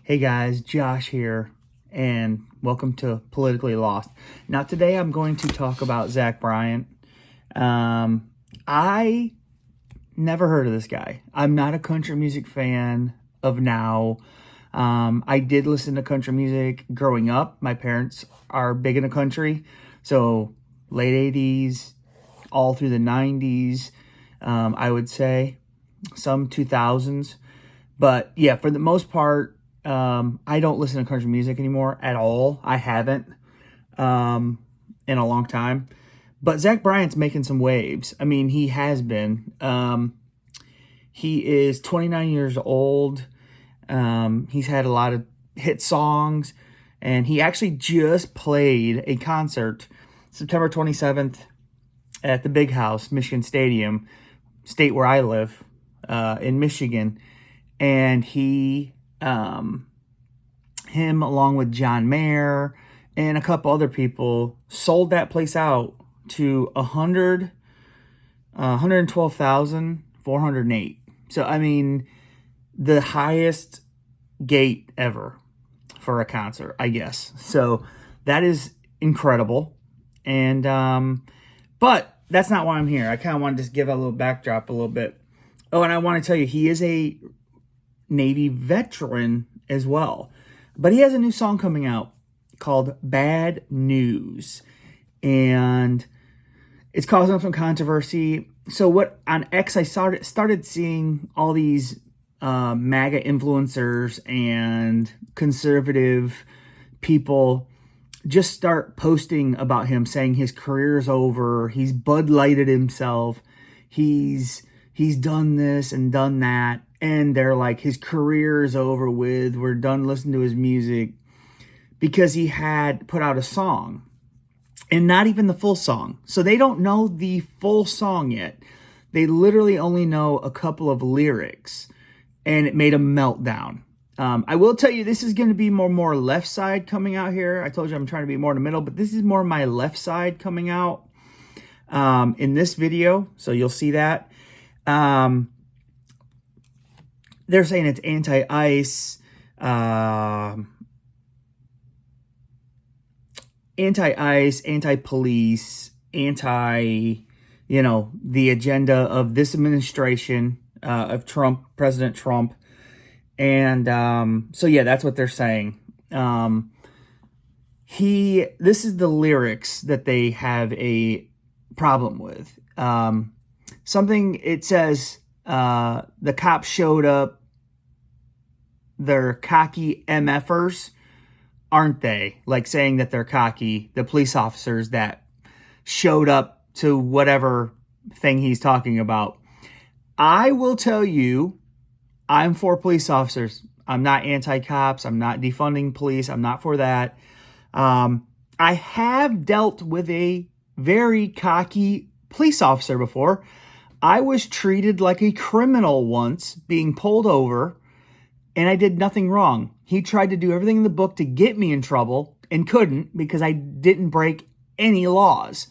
Hey guys, Josh here, and welcome to Politically Lost. Now today I'm going to talk about Zach Bryan. I never heard of this guy. I'm not a country music fan of now. I did listen to country music growing up. My parents are big into country, so late 80s, all through the 90s, I would say, some 2000s. But yeah, for the most part, I don't listen to country music anymore at all. I haven't in a long time. But Zach Bryan's making some waves. I mean, he has been. He is 29 years old. He's had a lot of hit songs. And he actually just played a concert September 27th at the Big House, Michigan Stadium, state where I live, in Michigan. And him along with John Mayer and a couple other people sold that place out to 112,408. So, I mean, the highest gate ever for a concert, I guess. So that is incredible. And, but that's not why I'm here. I kind of want to just give a little backdrop a little bit. Oh, and I want to tell you, he is a Navy veteran as well. But he has a new song coming out called Bad News. And it's causing some controversy. So what on X, I started seeing all these MAGA influencers and conservative people just start posting about him, saying his career is over. He's Bud Lighted himself. He's done this and done that. And they're like, his career is over with. We're done listening to his music, because he had put out a song and not even the full song. So they don't know the full song yet. They literally only know a couple of lyrics, and it made a meltdown. I will tell you, this is going to be more left side coming out here. I told you I'm trying to be more in the middle, but this is more my left side coming out in this video. So you'll see that. They're saying it's anti-ICE, anti-police, the agenda of this administration, of Trump, President Trump. And so, yeah, that's what they're saying. This is the lyrics that they have a problem with. It says, the cops showed up. They're cocky MFers, aren't they? Like saying that they're cocky, the police officers that showed up to whatever thing he's talking about. I will tell you, I'm for police officers. I'm not anti-cops. I'm not defunding police. I'm not for that. I have dealt with a very cocky police officer before. I was treated like a criminal once, being pulled over, and I did nothing wrong. He tried to do everything in the book to get me in trouble and couldn't, because I didn't break any laws.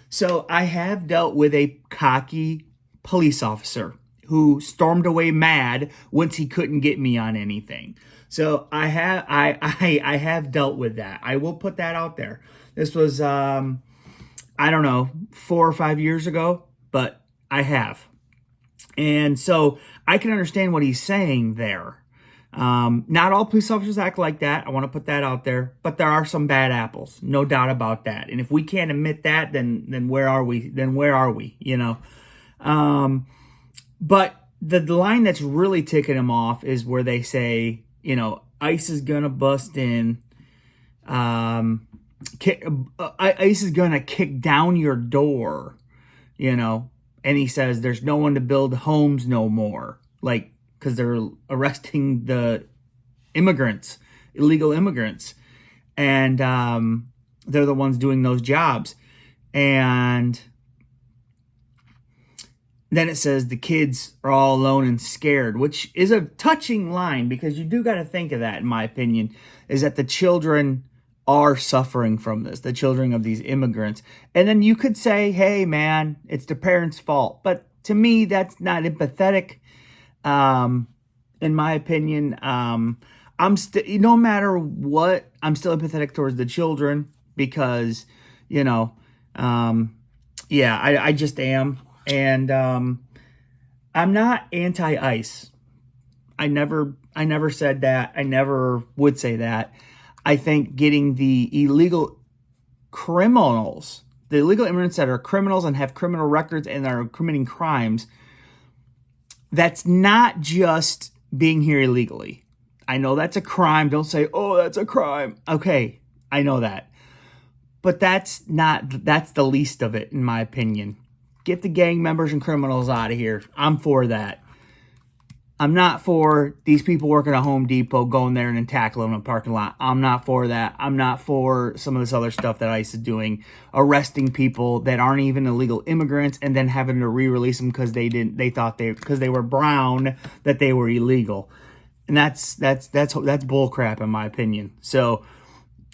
So I have dealt with a cocky police officer who stormed away mad once he couldn't get me on anything. So I have dealt with that. I will put that out there. This was, I don't know, 4 or 5 years ago, but I have. And so I can understand what he's saying there. Not all police officers act like that. I want to put that out there, but there are some bad apples, no doubt about that. And if we can't admit that, then where are we? But the line that's really ticking him off is where they say, ICE is gonna bust in. ICE is gonna kick down your door, and he says there's no one to build homes no more, like, because they're arresting the immigrants, illegal immigrants, and they're the ones doing those jobs. And then it says the kids are all alone and scared, which is a touching line, because you do got to think of that, in my opinion, is that the children are suffering from this, the children of these immigrants. And then you could say, hey, man, it's the parents' fault. But to me, that's not empathetic. In my opinion, no matter what, I'm still empathetic towards the children because, you know, yeah, I just am. And I'm not anti-ICE. I never said that. I never would say that. I think getting the illegal criminals, the illegal immigrants that are criminals and have criminal records and are committing crimes, that's not just being here illegally. I know that's a crime. Don't say, oh, that's a crime. Okay, I know that. But that's the least of it, in my opinion. Get the gang members and criminals out of here. I'm for that. I'm not for these people working at Home Depot going there and tackling them in a parking lot. I'm not for that. I'm not for some of this other stuff that ICE is doing, arresting people that aren't even illegal immigrants and then having to re-release them because because they were brown, that they were illegal. And that's bull crap in my opinion. So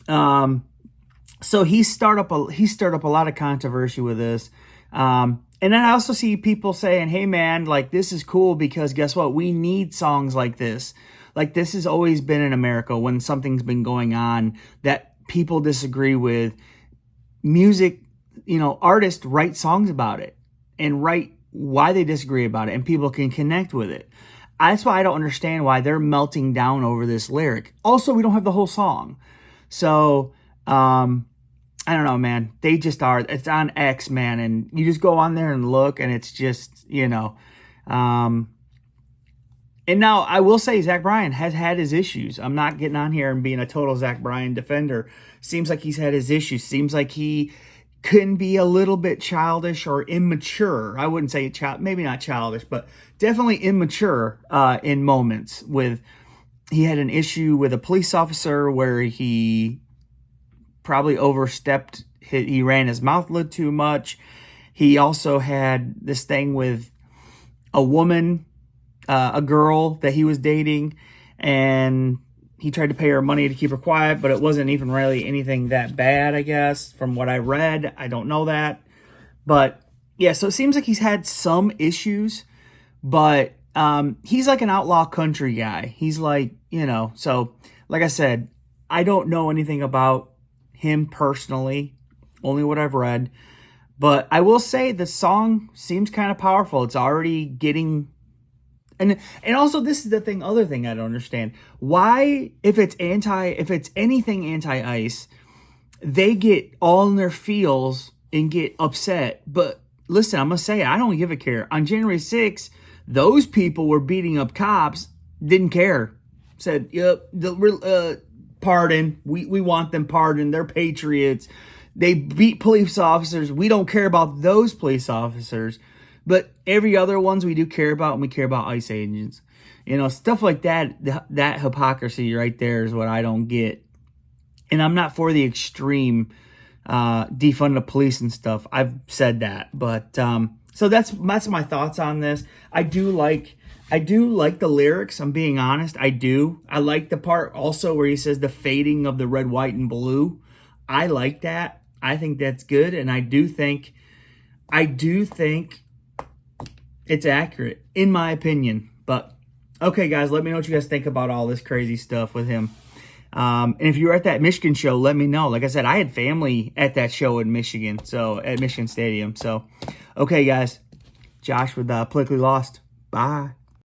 he stirred up a lot of controversy with this. And then I also see people saying, hey man, like this is cool because guess what? We need songs like this. Like this has always been in America when something's been going on that people disagree with. Music, artists write songs about it and write why they disagree about it and people can connect with it. That's why I don't understand why they're melting down over this lyric. Also, we don't have the whole song. So, I don't know, man. They just are. It's on X, man. And you just go on there and look, and it's just, And now I will say Zach Bryan has had his issues. I'm not getting on here and being a total Zach Bryan defender. Seems like he's had his issues. Seems like he can be a little bit childish or immature. I wouldn't say maybe not childish, but definitely immature in moments. He had an issue with a police officer where he probably overstepped. He ran his mouth a little too much. He also had this thing with a woman, a girl that he was dating, and he tried to pay her money to keep her quiet, but it wasn't even really anything that bad, I guess, from what I read. I don't know that. But yeah, so it seems like he's had some issues, but he's like an outlaw country guy. He's like, so like I said, I don't know anything about him personally, only what I've read, but I will say the song seems kind of powerful. It's already getting, and also this is other thing I don't understand. Why, if it's anything anti-ICE, they get all in their feels and get upset. But listen, I'm gonna say it, I don't give a care. On January 6th, those people were beating up cops, didn't care. Said, yep, pardon. We want them pardoned. They're patriots. They beat police officers. We don't care about those police officers. But every other ones we do care about, and we care about ICE agents. Stuff like that. That hypocrisy right there is what I don't get. And I'm not for the extreme defund the police and stuff. I've said that. But so that's my thoughts on this. I do like the lyrics. I'm being honest. I do. I like the part also where he says the fading of the red, white, and blue. I like that. I think that's good. And I do think it's accurate, in my opinion. But, okay, guys, let me know what you guys think about all this crazy stuff with him. And if you were at that Michigan show, let me know. Like I said, I had family at that show in Michigan, at Michigan Stadium. So, okay, guys, Josh with Politically Lost. Bye.